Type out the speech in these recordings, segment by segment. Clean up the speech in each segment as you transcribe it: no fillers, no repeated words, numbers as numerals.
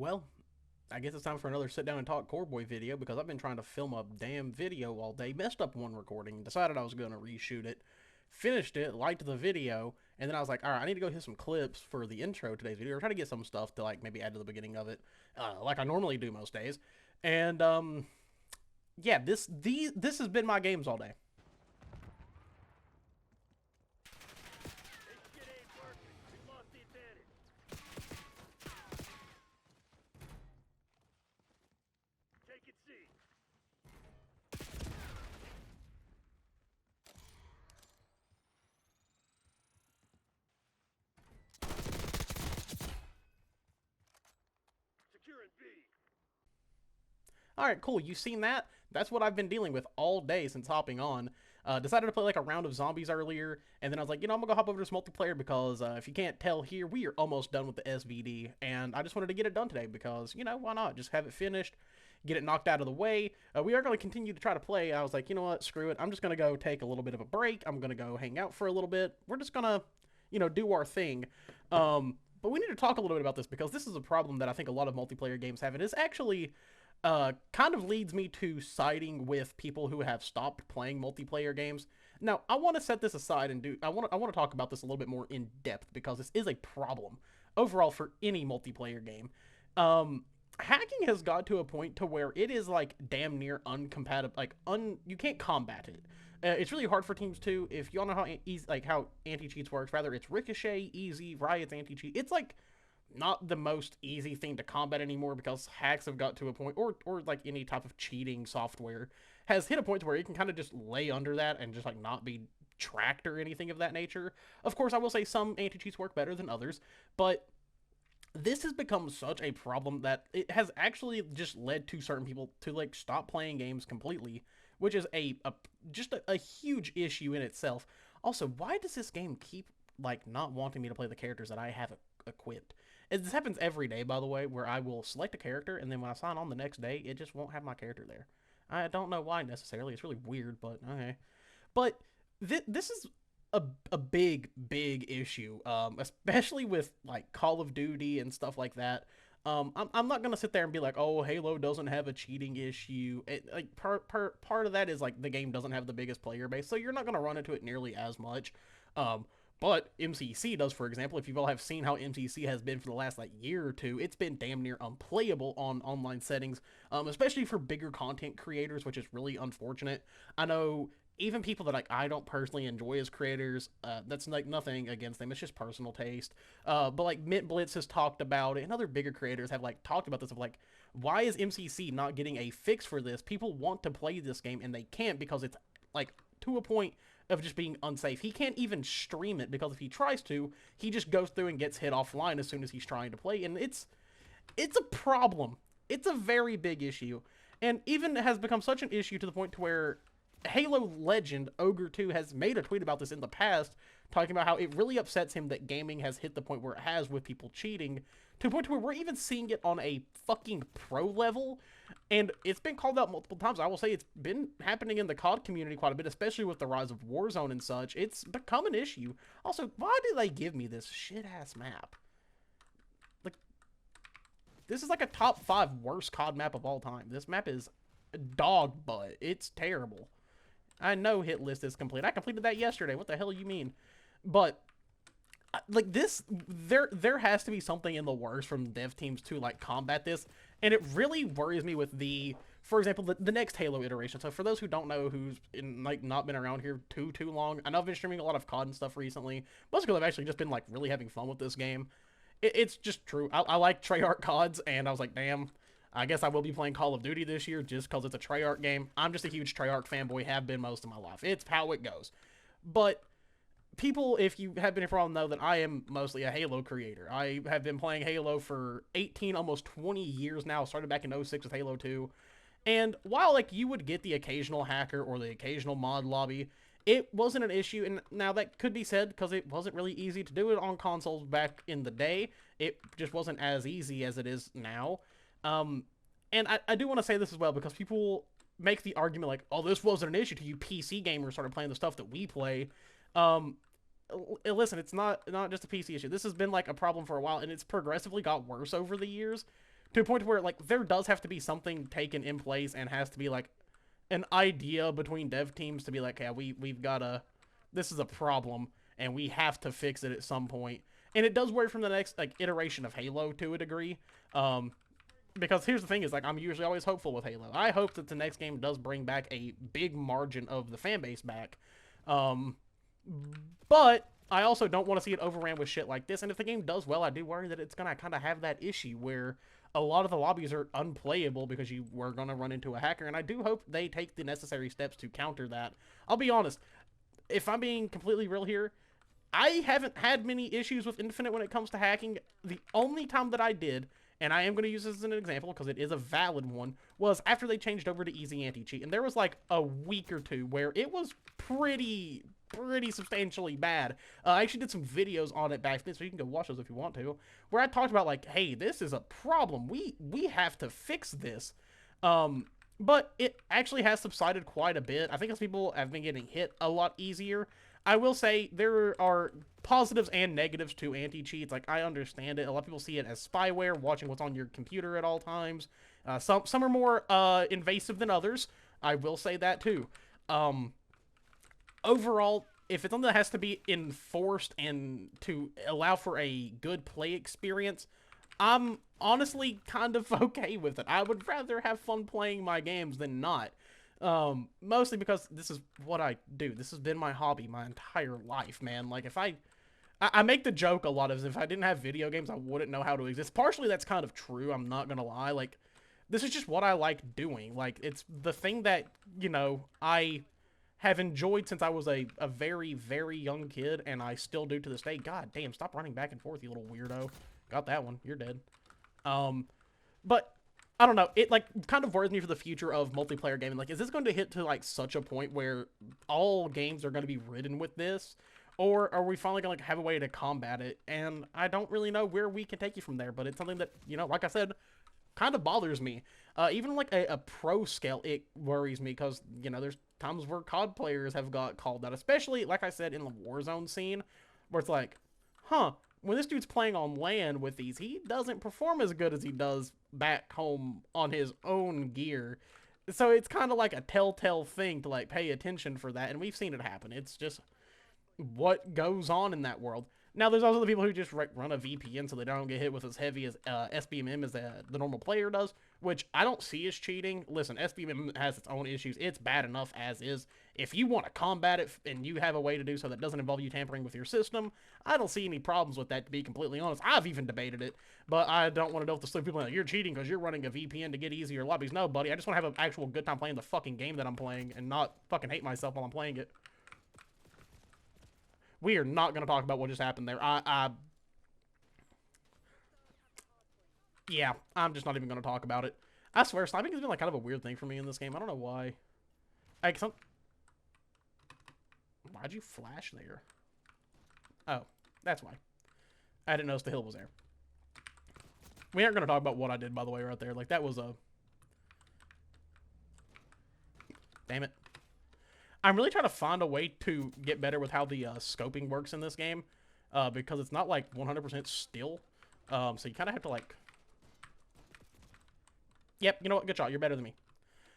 Well, I guess it's time for another sit down and talk Core Boy video because I've been trying to film a damn video all day, messed up one recording, decided I was going to reshoot it, finished it, liked the video, and then I was like, all right, I need to go hit some clips for the intro of today's video, or try to get some stuff to like maybe add to the beginning of it, like I normally do most days. And yeah, this has been my games all day. All right, cool. You seen that? That's what I've been dealing with all day since hopping on. Decided to play like a round of zombies earlier, and then I was like, I'm gonna go hop over to this multiplayer because if you can't tell here, we are almost done with the SVD, and I just wanted to get it done today because why not? Just have it finished, get it knocked out of the way. We are gonna continue to try to play. I was like, you know what? Screw it. I'm just gonna go take a little bit of a break. I'm gonna go hang out for a little bit. We're just gonna, do our thing. But we need to talk a little bit about this because this is a problem that I think a lot of multiplayer games have. It is actually kind of leads me to siding with people who have stopped playing multiplayer games. Now, I want to set this aside and I want to talk about this a little bit more in depth because this is a problem overall for any multiplayer game. Hacking has got to a point to where it is like damn near uncompatible, like you can't combat it. It's really hard for teams too. If you all know how easy, like how anti cheats works, rather it's Ricochet, Easy, Riot's anti cheat. It's like not the most easy thing to combat anymore because hacks have got to a point, or like any type of cheating software has hit a point to where you can kind of just lay under that and just like not be tracked or anything of that nature. Of course, I will say some anti cheats work better than others, but this has become such a problem that it has actually just led to certain people to like stop playing games completely, which is a huge issue in itself. Also, why does this game keep like not wanting me to play the characters that I have equipped? This happens every day, by the way, where I will select a character and then when I sign on the next day, it just won't have my character there. I don't know why necessarily. It's really weird, but okay. But this is a big issue, especially with like Call of Duty and stuff like that. I'm not gonna sit there and be like, oh, Halo doesn't have a cheating issue. Like part of that is like the game doesn't have the biggest player base, so you're not gonna run into it nearly as much. Um, but MCC does, for example. If you all have seen how MCC has been for the last like year or two, it's been damn near unplayable on online settings, especially for bigger content creators, which is really unfortunate. I know even people that like I don't personally enjoy as creators, that's like nothing against them. It's just personal taste. But like Mint Blitz has talked about it, and other bigger creators have like talked about this of like, why is MCC not getting a fix for this? People want to play this game and they can't because it's like to a point of just being unsafe. He can't even stream it because if he tries to, he just goes through and gets hit offline as soon as he's trying to play, and it's a problem. It's a very big issue, and even has become such an issue to the point to where Halo legend Ogre 2 has made a tweet about this in the past, talking about how it really upsets him that gaming has hit the point where it has with people cheating, to a point where we're even seeing it on a fucking pro level. And it's been called out multiple times. I will say it's been happening in the COD community quite a bit, especially with the rise of Warzone and such. It's become an issue. Also, why do they give me this shit ass map? Like, this is like a top 5 worst COD map of all time. This map is dog butt. It's terrible. I know hit list is complete. I completed that yesterday. What the hell do you mean? But like this, there has to be something in the works from dev teams to like combat this, and it really worries me with for example, the next Halo iteration. So for those who don't know, who's like not been around here too long, I know I've been streaming a lot of COD and stuff recently. Mostly because I've actually just been like really having fun with this game. It's just true. I like Treyarch CODs, and I was like, damn. I guess I will be playing Call of Duty this year just because it's a Treyarch game. I'm just a huge Treyarch fanboy, have been most of my life. It's how it goes. But people, if you have been here for a while, know that I am mostly a Halo creator. I have been playing Halo for 18, almost 20 years now. Started back in '06 with Halo 2. And while like you would get the occasional hacker or the occasional mod lobby, it wasn't an issue. And now that could be said because it wasn't really easy to do it on consoles back in the day. It just wasn't as easy as it is now. Um, and I do want to say this as well because people make the argument like, oh, this wasn't an issue to you PC gamers started playing the stuff that we play. Um, Listen, it's not just a PC issue. This has been like a problem for a while, and it's progressively got worse over the years. to a point where like there does have to be something taken in place and has to be like an idea between dev teams to be like, yeah, we've got to, this is a problem and we have to fix it at some point. And it does work from the next like iteration of Halo to a degree. Because here's the thing is like I'm usually always hopeful with Halo. I hope that the next game does bring back a big margin of the fan base back. But I also don't want to see it overran with shit like this. And if the game does well, I do worry that it's gonna kind of have that issue where a lot of the lobbies are unplayable because you were gonna run into a hacker. And I do hope they take the necessary steps to counter that. I'll be honest, if I'm being completely real here, I haven't had many issues with Infinite when it comes to hacking. The only time that I did, and I am going to use this as an example because it is a valid one, was after they changed over to Easy Anti-Cheat. And there was like a week or two where it was pretty substantially bad. I actually did some videos on it back then, so you can go watch those if you want to, where I talked about like, hey, this is a problem. We have to fix this. But it actually has subsided quite a bit. I think as people have been getting hit a lot easier. I will say there are positives and negatives to anti-cheats. Like, I understand it. A lot of people see it as spyware, watching what's on your computer at all times. Some are more invasive than others. I will say that, too. Overall, if it's something that has to be enforced and to allow for a good play experience, I'm honestly kind of okay with it. I would rather have fun playing my games than not. Mostly because this is what I do. This has been my hobby my entire life, man. Like, if I make the joke a lot of if I didn't have video games, I wouldn't know how to exist. Partially, that's kind of true. I'm not gonna lie. Like, this is just what I like doing. Like, it's the thing that, you know, I have enjoyed since I was a very, very young kid, and I still do to this day. God damn, stop running back and forth, you little weirdo. Got that one. You're dead. But I don't know, it like kind of worries me for the future of multiplayer gaming. Like, is this going to hit to like such a point where all games are going to be ridden with this, or are we finally going to like have a way to combat it? And I don't really know where we can take you from there, but it's something that, you know, like I said, kind of bothers me. Even like a pro scale, it worries me because, you know, there's times where COD players have got called out, especially like I said in the Warzone scene, where it's like, huh, when this dude's playing on LAN with these, he doesn't perform as good as he does back home on his own gear. So it's kind of like a telltale thing to like pay attention for that, and we've seen it happen. It's just what goes on in that world. Now, there's also the people who just run a VPN so they don't get hit with as heavy as SBMM as the normal player does, which I don't see as cheating. Listen, SBMM has its own issues. It's bad enough as is. If you want to combat it and you have a way to do so that doesn't involve you tampering with your system, I don't see any problems with that, to be completely honest. I've even debated it, but I don't want to deal with the stupid people like, you're cheating because you're running a VPN to get easier lobbies. No, buddy, I just want to have an actual good time playing the fucking game that I'm playing and not fucking hate myself while I'm playing it. We are not going to talk about what just happened there. Yeah, I'm just not even going to talk about it. I swear, sniping has been like kind of a weird thing for me in this game. I don't know why. Why'd you flash there? Oh, that's why. I didn't notice the hill was there. We aren't going to talk about what I did, by the way, right there. Like, that was a... Damn it. I'm really trying to find a way to get better with how the scoping works in this game, because it's not like 100% still. So you kind of have to like... Yep, you know what? Good shot. You're better than me.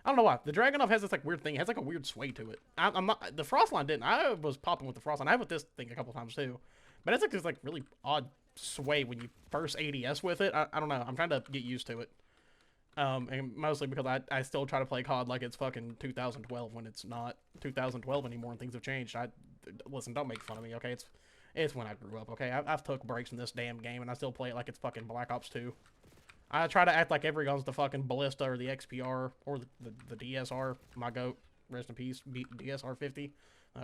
I don't know why. The Dragunov has this like weird thing. It has like a weird sway to it. I'm not... The Frostline didn't. I was popping with the Frostline. I have with this thing a couple times too. But it's like this like really odd sway when you first ADS with it. I don't know. I'm trying to get used to it. And mostly because I still try to play COD like it's fucking 2012 when it's not 2012 anymore and things have changed. Listen, don't make fun of me, okay? It's when I grew up, okay? I've took breaks from this damn game and I still play it like it's fucking Black Ops 2. I try to act like every gun's the fucking Ballista or the XPR or the DSR, my goat, rest in peace, DSR 50,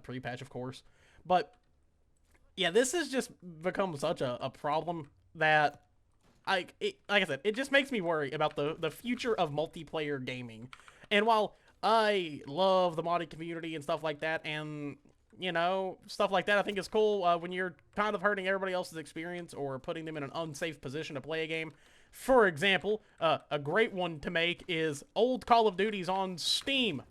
pre-patch of course. But yeah, this has just become such a problem that like I said, it just makes me worry about the future of multiplayer gaming. And while I love the modding community and stuff like that, and, you know, stuff like that I think is cool when you're kind of hurting everybody else's experience or putting them in an unsafe position to play a game. For example, a great one to make is old Call of Duties on Steam.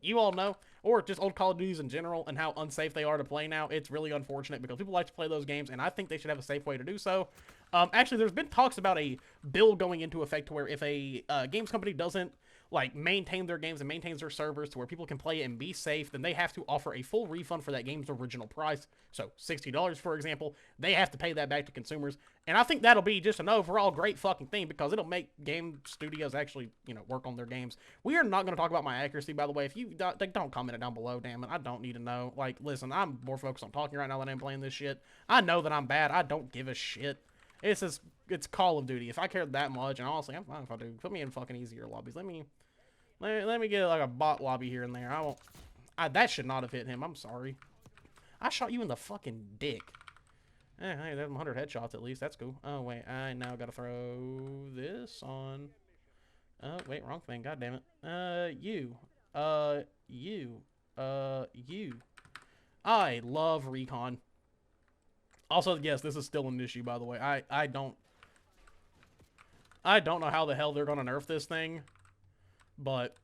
You all know. Or just old Call of Duties in general and how unsafe they are to play now. It's really unfortunate because people like to play those games, and I think they should have a safe way to do so. Actually, there's been talks about a bill going into effect to where if a games company doesn't like maintain their games and maintains their servers to where people can play it and be safe, then they have to offer a full refund for that game's original price. So $60, for example, they have to pay that back to consumers. And I think that'll be just an overall great fucking thing because it'll make game studios actually, work on their games. We are not going to talk about my accuracy, by the way. If you don't comment it down below, damn it. I don't need to know. Like, listen, I'm more focused on talking right now than I'm playing this shit. I know that I'm bad. I don't give a shit. It's Call of Duty. If I cared that much, and honestly, I'm fine if I do. Put me in fucking easier lobbies. Let me get like a bot lobby here and there. That should not have hit him. I'm sorry. I shot you in the fucking dick. Hey, there's 100 headshots at least. That's cool. Oh wait, I now gotta throw this on. Oh wait, wrong thing. God damn it. You. I love recon. Also, yes, this is still an issue, by the way. I don't know how the hell they're gonna nerf this thing, but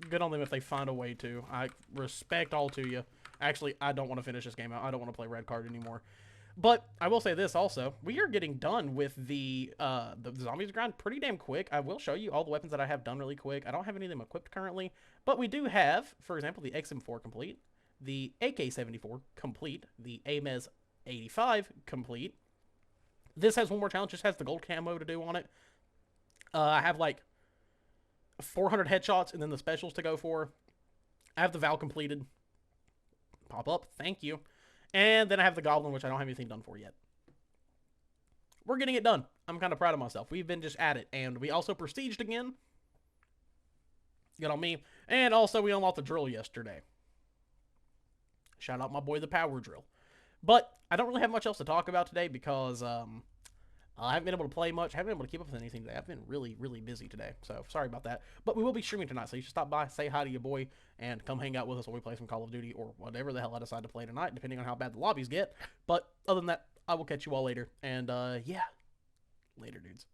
good on them if they find a way to. I respect all to you. Actually, I don't want to finish this game out. I don't want to play red card anymore. But I will say this also. We are getting done with the zombies grind pretty damn quick. I will show you all the weapons that I have done really quick. I don't have any of them equipped currently, but we do have, for example, the XM4 complete, the AK-74 complete, the AMES 85 complete. This has one more challenge. Just has the gold camo to do on it. I have like 400 headshots and then the specials to go for. I have the Val completed. Pop up. Thank you. And then I have the Goblin, which I don't have anything done for yet. We're getting it done. I'm kind of proud of myself. We've been just at it. And we also prestiged again. Good on me. And also we unlocked the drill yesterday. Shout out my boy, the Power Drill. But I don't really have much else to talk about today because I haven't been able to play much. I haven't been able to keep up with anything today. I've been really, really busy today. So sorry about that. But we will be streaming tonight. So you should stop by, say hi to your boy, and come hang out with us while we play some Call of Duty or whatever the hell I decide to play tonight, depending on how bad the lobbies get. But other than that, I will catch you all later. And yeah, later, dudes.